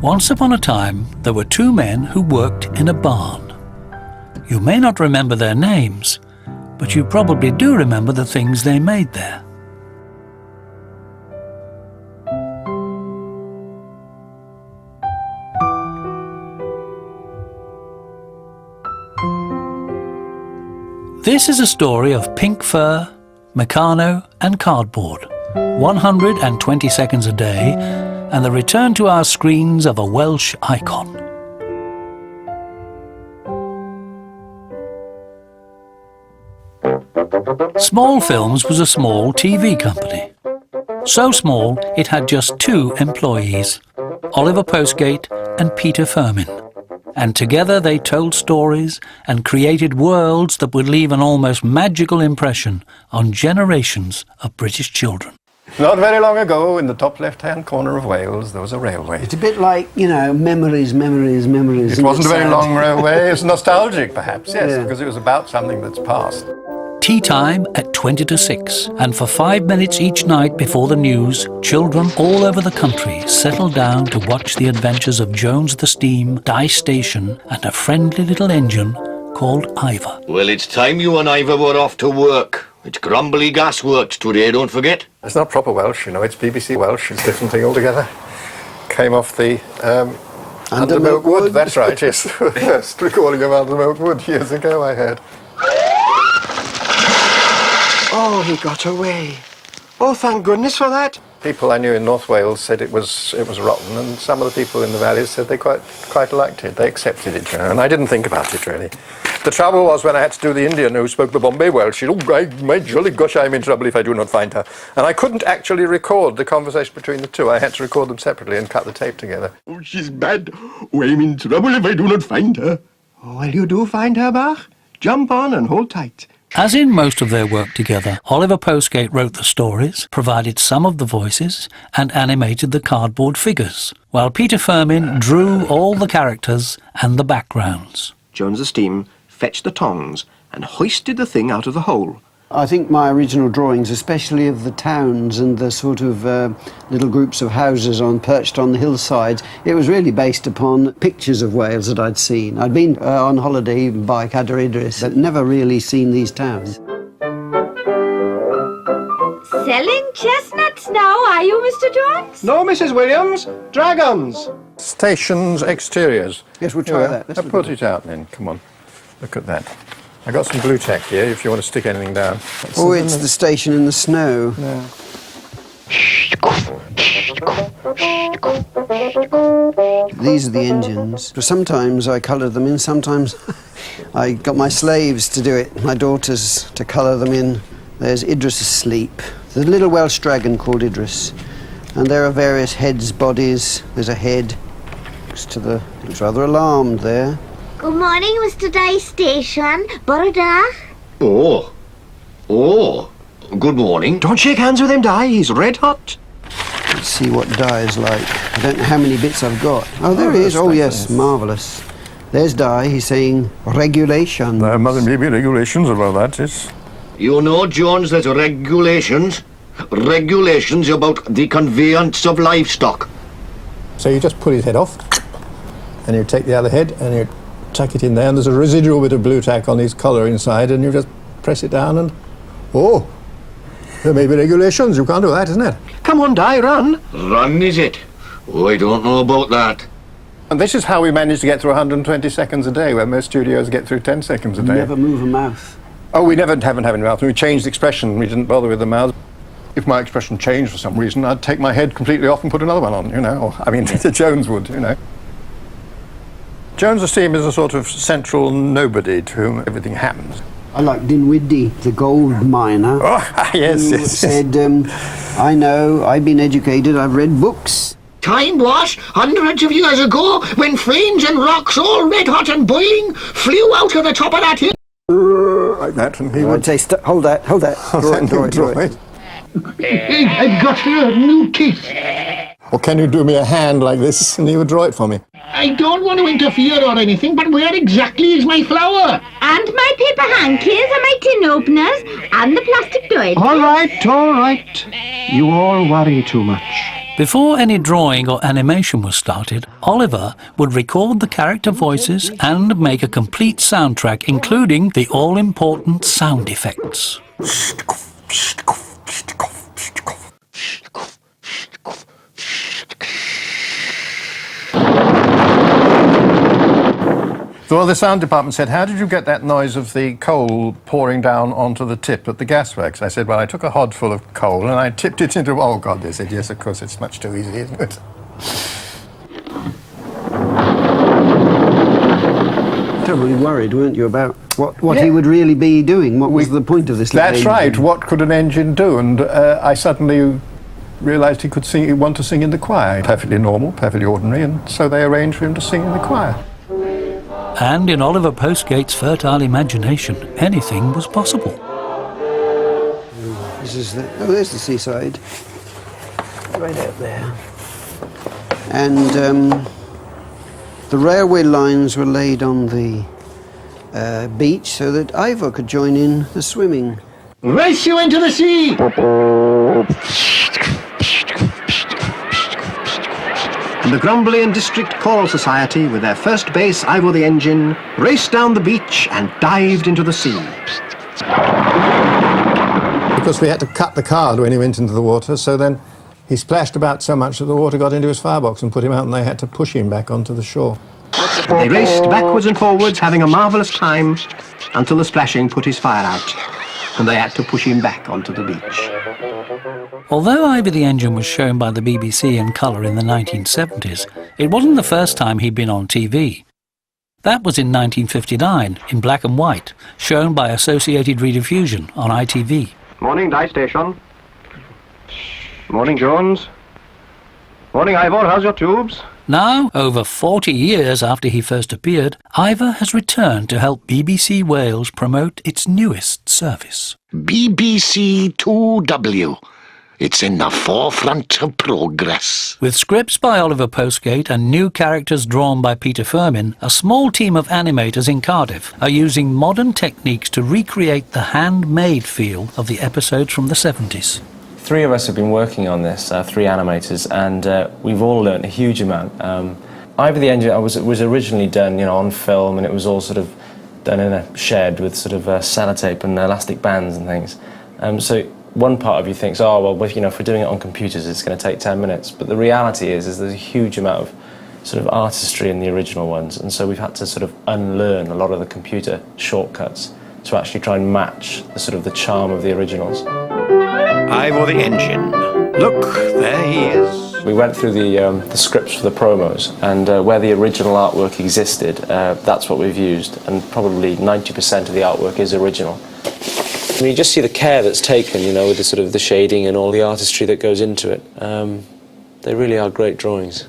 Once upon a time, there were two men who worked in a barn. You may not remember their names, but you probably do remember the things they made there. This is a story of pink fur, Meccano and cardboard, 120 seconds a day, and the return to our screens of a Welsh icon. Small Films was a small TV company. So small it had just 2 employees, Oliver Postgate and Peter Firmin. And together they told stories and created worlds that would leave an almost magical impression on generations of British children. Not very long ago, in the top left-hand corner of Wales, there was a railway. It's a bit like, you know, memories. It wasn't a very long railway. It's nostalgic, perhaps, yes, Yeah. because it was about something that's past. Tea time at 20 to 6, and for 5 minutes each night before the news, children all over the country settled down to watch the adventures of Jones the Steam, Dye Station, and a friendly little engine called Ivor. Well, it's time you and Ivor were off to work. It's Grumbly Gasworks today, don't forget. It's not proper Welsh, you know, it's BBC Welsh. It's a different thing altogether. Came off the Undermilk Wood, that's right, yes. Yes, recording of Undermilk Wood years ago, I heard. Oh, he got away. Oh, thank goodness for that. People I knew in North Wales said it was rotten, and some of the people in the valleys said they quite liked it. They accepted it, you know, and I didn't think about it, really. The trouble was when I had to do the Indian who spoke the Bombay Welsh, oh, my jolly gosh, I'm in trouble if I do not find her. And I couldn't actually record the conversation between the two. I had to record them separately and cut the tape together. Oh, she's bad. Oh, I'm in trouble if I do not find her. Oh, well, you do find her, Bach. Jump on and hold tight. As in most of their work together, Oliver Postgate wrote the stories, provided some of the voices, and animated the cardboard figures, while Peter Firmin drew all the characters and the backgrounds. Jones the Steam fetched the tongs and hoisted the thing out of the hole. I think my original drawings, especially of the towns and the sort of little groups of houses perched on the hillsides, it was really based upon pictures of Wales that I'd seen. I'd been on holiday even by Cadair Idris, but never really seen these towns. Selling chestnuts now, are you, Mr. Jones? No, Mrs. Williams. Dragons. Stations exteriors. Yes, we'll try that. I'll put it out then, come on. Look at that. I got some blue tack here if you want to stick anything down. Oh, it's the station in the snow. Yeah. These are the engines. Sometimes I coloured them in, sometimes I got my slaves to do it, my daughters to colour them in. There's Idris asleep. There's a little Welsh dragon called Idris. And there are various heads, bodies. There's a head next to the... Looks rather alarmed there. Good morning, Mr. Dye Station. Bore da. Oh, good morning. Don't shake hands with him, Di. He's red hot. Let's see what Di is like. I don't know how many bits I've got. Oh, there he is. Oh, yes, marvellous. There's Di. He's saying regulations. There must be regulations about that, yes. You know, Jones, there's regulations. Regulations about the conveyance of livestock. So you just pull his head off, and you take the other head, and you tuck it in there, and there's a residual bit of blue tack on his collar inside, and you just press it down, and oh, there may be regulations. You can't do that, isn't it? Come on, Di, run. Run, is it? Oh, I don't know about that. And this is how we manage to get through 120 seconds a day, where most studios get through 10 seconds a day. Never move a mouth. Oh, we haven't had a mouth. We changed the expression. We didn't bother with the mouth. If my expression changed for some reason, I'd take my head completely off and put another one on, you know. Or, I mean, Jones would, you know. Jones the Steam is a sort of central nobody to whom everything happens. I like Dinwiddie, the gold miner. Oh, yes, who yes. said, I know, I've been educated, I've read books. Time was hundreds of years ago when flames and rocks all red hot and boiling flew out of the top of that hill. Like that, and he I'd would say, hold that. Draw it. I've got new teeth. Or can you do me a hand like this, and he would draw it for me. I don't want to interfere or anything, but where exactly is my flower? And my paper hankies and my tin openers and the plastic toilet. All right. You all worry too much. Before any drawing or animation was started, Oliver would record the character voices and make a complete soundtrack, including the all-important sound effects. Well, the sound department said, how did you get that noise of the coal pouring down onto the tip at the gasworks? I said, well, I took a hod full of coal and I tipped it into... Oh, God, they said, yes, of course, it's much too easy, isn't it? Terribly worried, weren't you, about what he would really be doing? What was the point of this? That's right. What could an engine do? And I suddenly realised he could sing. He wanted to sing in the choir. Perfectly normal, perfectly ordinary, and so they arranged for him to sing in the choir. And in Oliver Postgate's fertile imagination, anything was possible. This is there's the seaside, right out there. And the railway lines were laid on the beach so that Ivor could join in the swimming. Race you into the sea! And the Grumbly and District Choral Society, with their first bass, Ivor the Engine, raced down the beach and dived into the sea. Because we had to cut the card when he went into the water, so then he splashed about so much that the water got into his firebox and put him out, and they had to push him back onto the shore. They raced backwards and forwards, having a marvellous time, until the splashing put his fire out, and they had to push him back onto the beach. Although Ivor the Engine was shown by the BBC in colour in the 1970s, it wasn't the first time he'd been on TV. That was in 1959, in black and white, shown by Associated Rediffusion on ITV. Morning, Die Station. Morning, Jones. Morning, Ivor. How's your tubes? Now, over 40 years after he first appeared, Ivor has returned to help BBC Wales promote its newest service. BBC 2W. It's in the forefront of progress. With scripts by Oliver Postgate and new characters drawn by Peter Firmin, a small team of animators in Cardiff are using modern techniques to recreate the handmade feel of the episodes from the 70s. 3 of us have been working on this, 3 animators, and we've all learnt a huge amount. Ivor the Engine was originally done, on film, and it was all sort of done in a shed with sort of sellotape and elastic bands and things. So one part of you thinks, oh well, if we're doing it on computers, it's going to take 10 minutes. But the reality is there's a huge amount of sort of artistry in the original ones, and so we've had to sort of unlearn a lot of the computer shortcuts to actually try and match the charm of the originals. Ivor the Engine. Look, there he is. We went through the scripts for the promos, and where the original artwork existed, that's what we've used, and probably 90% of the artwork is original. I mean, you just see the care that's taken, with the sort of the shading and all the artistry that goes into it. They really are great drawings.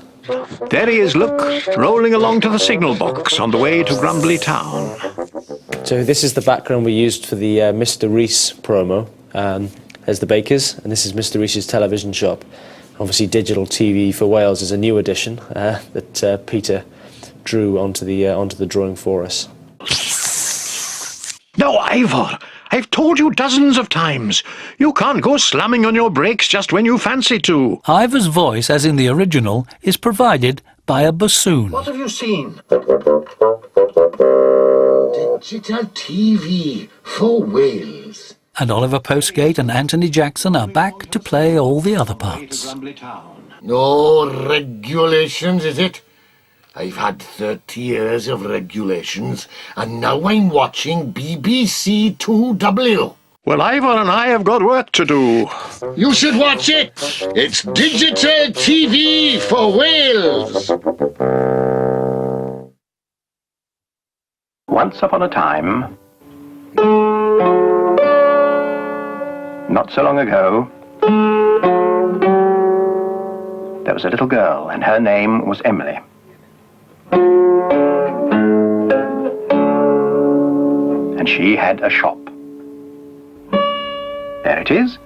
There he is, look, rolling along to the signal box on the way to Grumbly Town. So this is the background we used for the Mr. Rees promo. There's the bakers, and this is Mr. Rees's television shop. Obviously, digital TV for Wales is a new addition that Peter drew onto the drawing for us. No, Ivor, I've told you dozens of times. You can't go slamming on your brakes just when you fancy to. Ivor's voice, as in the original, is provided by a bassoon. What have you seen? Digital TV for Wales. And Oliver Postgate and Anthony Jackson are back to play all the other parts. No regulations, is it? I've had 30 years of regulations, and now I'm watching BBC 2W. Well, Ivor and I have got work to do. You should watch it. It's digital TV for Wales. Once upon a time, not so long ago, there was a little girl, and her name was Emily. And she had a shop. There it is.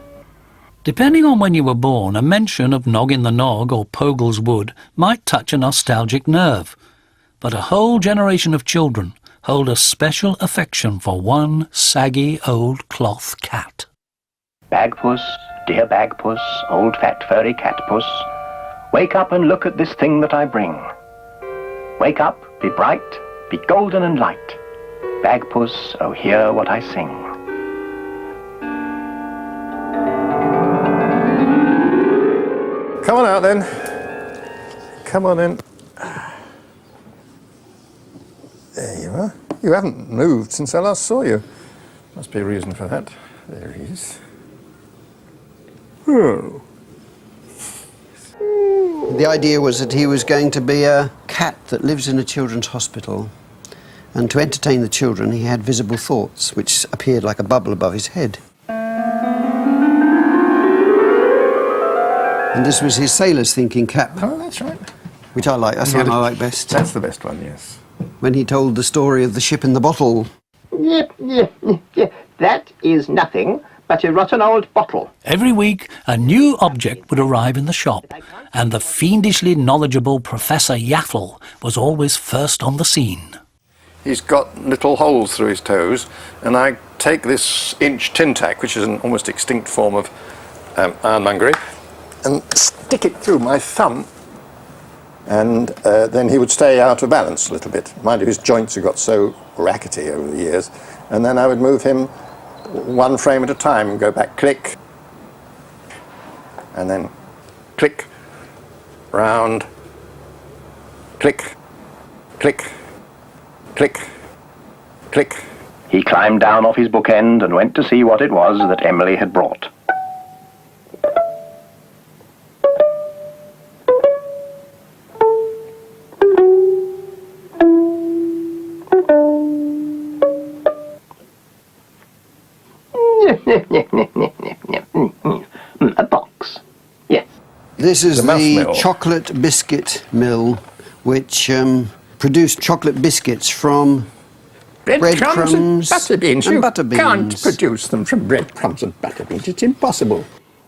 Depending on when you were born, a mention of Noggin the Nog or Pogle's Wood might touch a nostalgic nerve. But a whole generation of children hold a special affection for one saggy old cloth cat. Bagpuss, dear Bagpuss, old fat furry cat puss, Wake up and look at this thing that I bring. Wake up, be bright, be golden and light. Bagpuss, oh hear what I sing. Come on out then. Come on in. There you are. You haven't moved since I last saw you. Must be a reason for that. There he is. Oh. The idea was that he was going to be a cat that lives in a children's hospital, and to entertain the children he had visible thoughts which appeared like a bubble above his head. And this was his sailor's thinking cap. Oh, that's right. Which I like. That's the one I like best. That's the best one, yes. When he told the story of the ship in the bottle. That is nothing but a rotten old bottle. Every week, a new object would arrive in the shop, and the fiendishly knowledgeable Professor Yaffle was always first on the scene. He's got little holes through his toes, and I take this inch tin tack, which is an almost extinct form of ironmongery, and stick it through my thumb, and then he would stay out of balance a little bit. Mind you, his joints have got so rackety over the years, and then I would move him one frame at a time and go back, click, and then click, round, click, click, click, click. He climbed down off his bookend and went to see what it was that Emily had brought. A box. Yes. This is The muff the mill. chocolate biscuit mill, which produced chocolate biscuits from breadcrumbs and butter beans. and You butter beans. can't produce them from breadcrumbs and butter beans. It's impossible.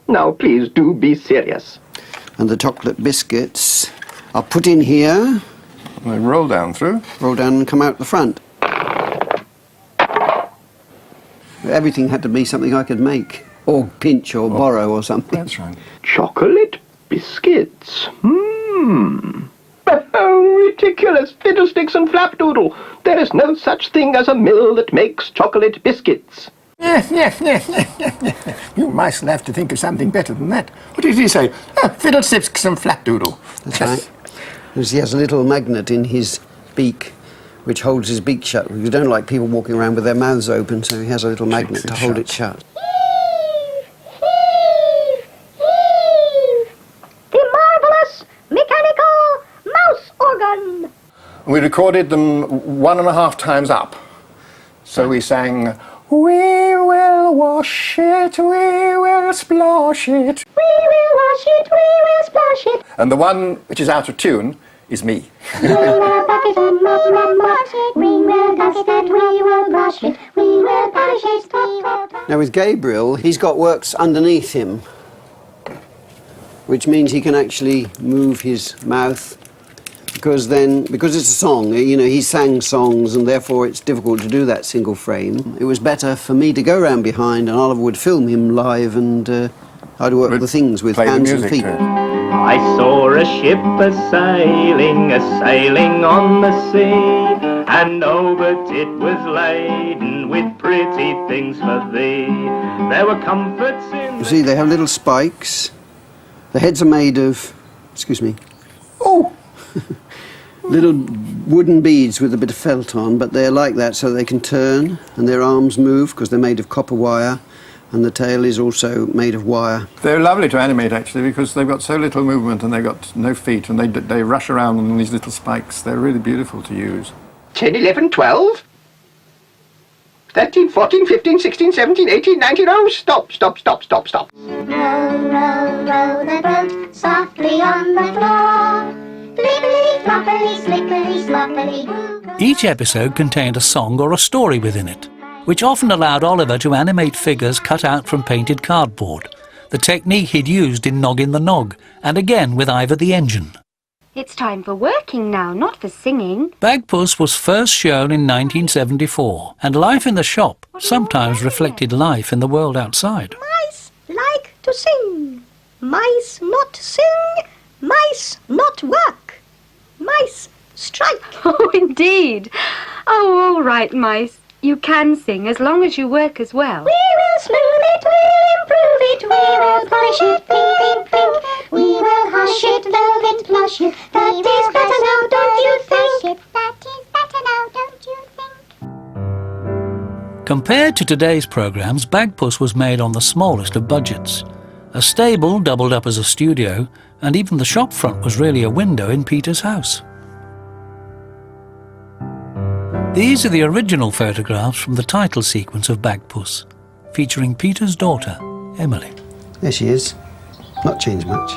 Now, please do be serious. And the chocolate biscuits are put in here, And they roll down through. roll down and come out the front. Everything had to be something I could make, or pinch, or borrow, or something. That's right. Chocolate biscuits. Oh, ridiculous. Fiddlesticks and flapdoodle. There is no such thing as a mill that makes chocolate biscuits. You mice will have to think of something better than that. What did he say? Fiddlesticks and flapdoodle. That's right. Because he has a little magnet in his beak, which holds his beak shut. We don't like people walking around with their mouths open, so he has a little magnet to hold it shut. The marvelous mechanical mouse organ. We recorded them 1.5 times up. So we sang, "We will wash it, we will splosh it." We will wash it, we will splash it. And the one which is out of tune is me. We will bucket and wash it. We will dust it, we will brush it. We will polish it, we will... Now with Gabriel, he's got works underneath him, which means he can actually move his mouth, because it's a song, you know, he sang songs and therefore it's difficult to do that single frame. It was better for me to go round behind and Oliver would film him live and I'd work the things with Play the hands and music feet. to it. I saw a ship a-sailing on the sea, and oh, but it was laden with pretty things for thee. There were comforts in... You see, they have little spikes. The heads are made of, excuse me, little wooden beads with a bit of felt on, but they're like that so they can turn and their arms move because they're made of copper wire, and the tail is also made of wire. They're lovely to animate, actually, because they've got so little movement and they've got no feet, and they rush around on these little spikes. They're really beautiful to use. 10, 11, 12, 13, 14, 15, 16, 17, 18, 19, oh, stop. Row, row, row the boat softly on the floor. Flippity, floppity, slippity, sloppity, woo. Each episode contained a song or a story within it, which often allowed Oliver to animate figures cut out from painted cardboard, the technique he'd used in Noggin the Nog, and again with Ivor the Engine. It's time for working now, not for singing. Bagpuss was first shown in 1974, and life in the shop sometimes reflected life in the world outside. Mice like to sing. Mice not sing. Mice not work. Mice strike. Oh, indeed. Oh, all right, mice. You can sing as long as you work as well. We will smooth it, we'll improve it, we will polish it, ping, ping, ping. We will hush it, velvet plush it. That is better now, don't you think? That is better now, don't you think? Compared to today's programmes, Bagpuss was made on the smallest of budgets. A stable doubled up as a studio, and even the shop front was really a window in Peter's house. These are the original photographs from the title sequence of Bagpuss, featuring Peter's daughter, Emily. There she is. Not changed much.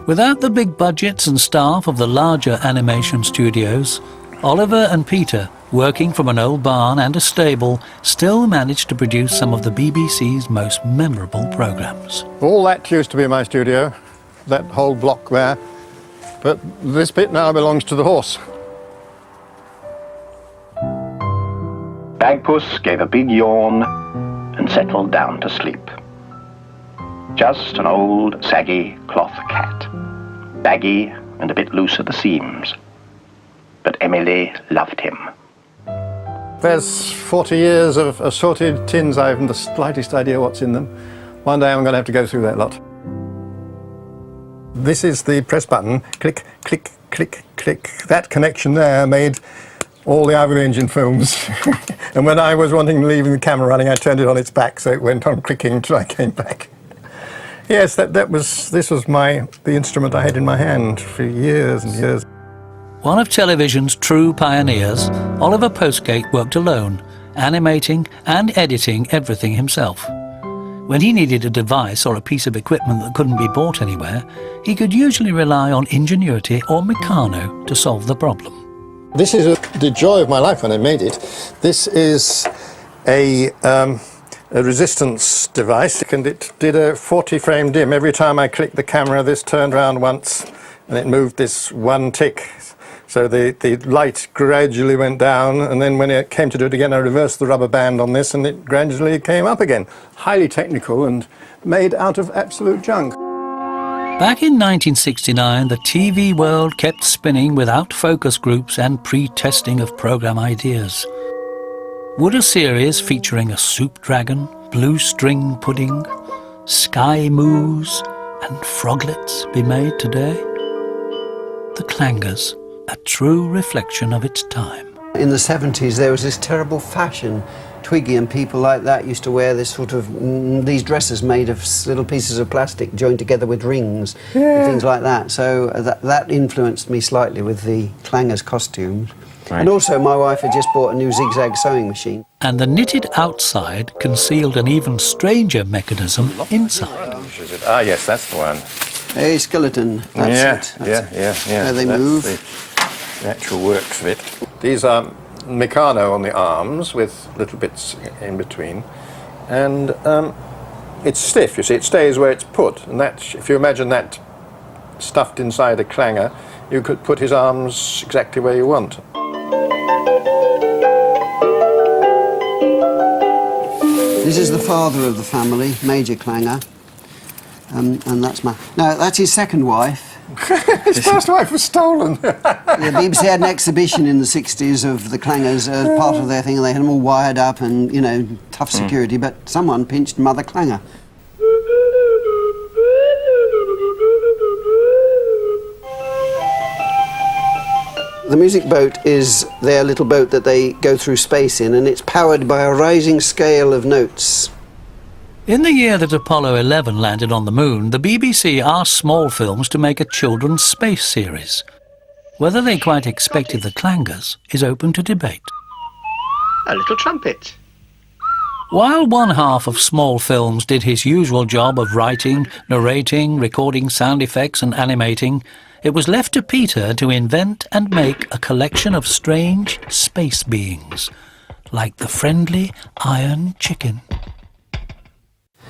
Without the big budgets and staff of the larger animation studios, Oliver and Peter, working from an old barn and a stable, still managed to produce some of the BBC's most memorable programmes. All that used to be my studio, that whole block there. But this bit now belongs to the horse. Bagpuss gave a big yawn and settled down to sleep. Just an old, saggy cloth cat. Baggy and a bit loose at the seams. But Emily loved him. There's 40 years of assorted tins. I haven't the slightest idea what's in them. One day I'm going to have to go through that lot. This is the press button. Click, click, click, click. That connection there made all the Ivor The Engine films. And when I was wanting to leave the camera running, I turned it on its back, so it went on clicking until I came back. Yes, this was the instrument I had in my hand for years and years. One of television's true pioneers, Oliver Postgate worked alone, animating and editing everything himself. When he needed a device or a piece of equipment that couldn't be bought anywhere, he could usually rely on ingenuity or Meccano to solve the problem. This is the joy of my life when I made it. This is a resistance device, and it did a 40-frame dim. Every time I clicked the camera, this turned around once, and it moved this one tick. So the light gradually went down, and then when it came to do it again, I reversed the rubber band on this, and it gradually came up again. Highly technical and made out of absolute junk. Back in 1969, the TV world kept spinning without focus groups and pre-testing of programme ideas. Would a series featuring a soup dragon, blue string pudding, sky moos and froglets be made today? The Clangers, a true reflection of its time. In the 70s, there was this terrible fashion. Twiggy and people like that used to wear this sort of, these dresses made of little pieces of plastic joined together with rings, and things like that. So that influenced me slightly with the Clangers costumes. Right. And also, my wife had just bought a new zigzag sewing machine. And the knitted outside concealed an even stranger mechanism inside. Ah, yes, that's the one. A skeleton. That's it. Yeah. How they move. The actual works of it. These are Meccano on the arms with little bits in between, and it's stiff. You see, it stays where it's put, and that, if you imagine that stuffed inside a clanger, you could put his arms exactly where you want. This is the father of the family, Major Clanger, and that's his second wife. His first wife was stolen. The BBC had an exhibition in the 60s of the Clangers as part of their thing. They had them all wired up and, you know, tough security, but someone pinched Mother Clanger. The music boat is their little boat that they go through space in, and it's powered by a rising scale of notes. In the year that Apollo 11 landed on the moon, the BBC asked Small Films to make a children's space series. Whether they quite expected the Clangers is open to debate. A little trumpet. While one half of Small Films did his usual job of writing, narrating, recording sound effects and animating, it was left to Peter to invent and make a collection of strange space beings, like the friendly Iron Chicken.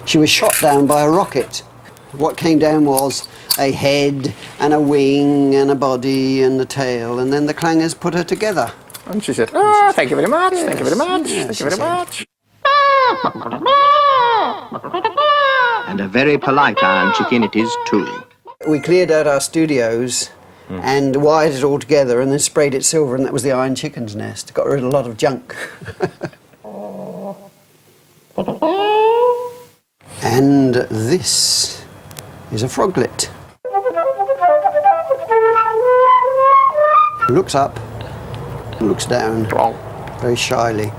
She was shot down by a rocket. What came down was a head and a wing and a body and a tail, and then the Clangers put her together. And she said, "Oh, thank you very much, thank you very much, thank you very much." And a very polite Iron Chicken it is too. We cleared out our studios and wired it all together and then sprayed it silver, and that was the Iron Chicken's nest. Got rid of a lot of junk. And this is a froglet. Looks up, looks down, very shyly.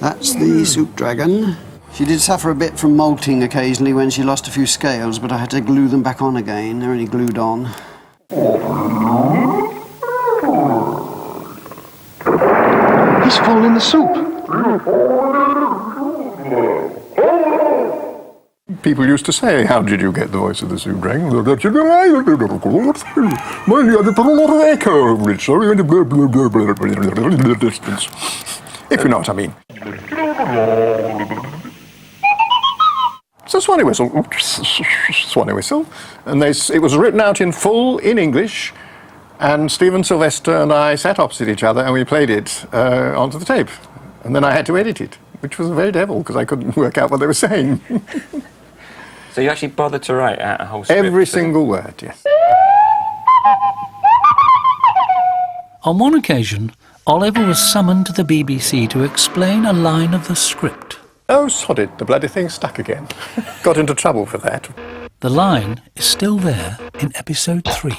That's the soup dragon. She did suffer a bit from molting occasionally when she lost a few scales, but I had to glue them back on again. They're only glued on. He's fallen in the soup. People used to say, how did you get the voice of the soup dragon? Well, you had to put a lot of echo over it, so you had to distance. If you know what I mean. It's a swanee whistle. Swanee whistle. And it was written out in full in English, and Stephen Sylvester and I sat opposite each other and we played it onto the tape. And then I had to edit it, which was a very devil, because I couldn't work out what they were saying. So you actually bothered to write out a whole script? Every single word, yes. On one occasion, Oliver was summoned to the BBC to explain a line of the script. Oh, sod it, the bloody thing stuck again. Got into trouble for that. The line is still there in episode 3.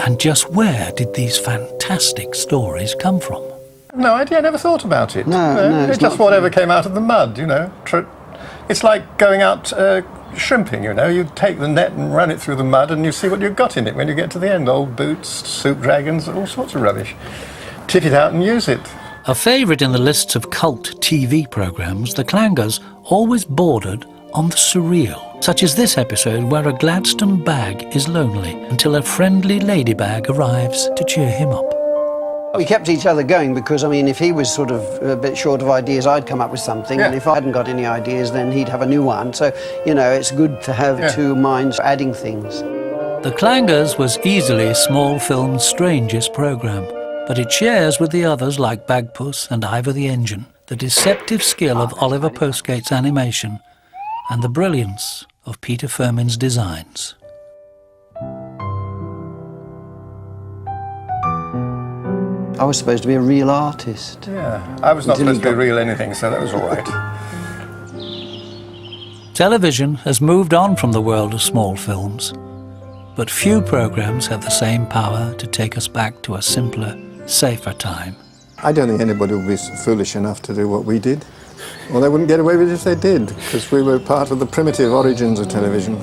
And just where did these fantastic stories come from? No idea, I never thought about it. No, it's just whatever came out of the mud, you know. It's like going out shrimping, you know. You take the net and run it through the mud and you see what you've got in it when you get to the end. Old boots, soup dragons, all sorts of rubbish. Tip it out and use it. A favourite in the lists of cult TV programmes, The Clangers always bordered on the surreal, such as this episode where a Gladstone bag is lonely until a friendly ladybag arrives to cheer him up. We kept each other going because, I mean, if he was sort of a bit short of ideas, I'd come up with something, and if I hadn't got any ideas, then he'd have a new one. So, you know, it's good to have two minds adding things. The Clangers was easily small film's strangest programme, but it shares with the others like Bagpuss and Ivor the Engine the deceptive skill of Oliver Postgate's animation and the brilliance of Peter Firmin's designs. I was supposed to be a real artist. Yeah, I was not supposed to be real anything, so that was all right. Television has moved on from the world of small films, but few programmes have the same power to take us back to a simpler, safer time. I don't think anybody would be foolish enough to do what we did. Well, they wouldn't get away with it if they did, because we were part of the primitive origins of television.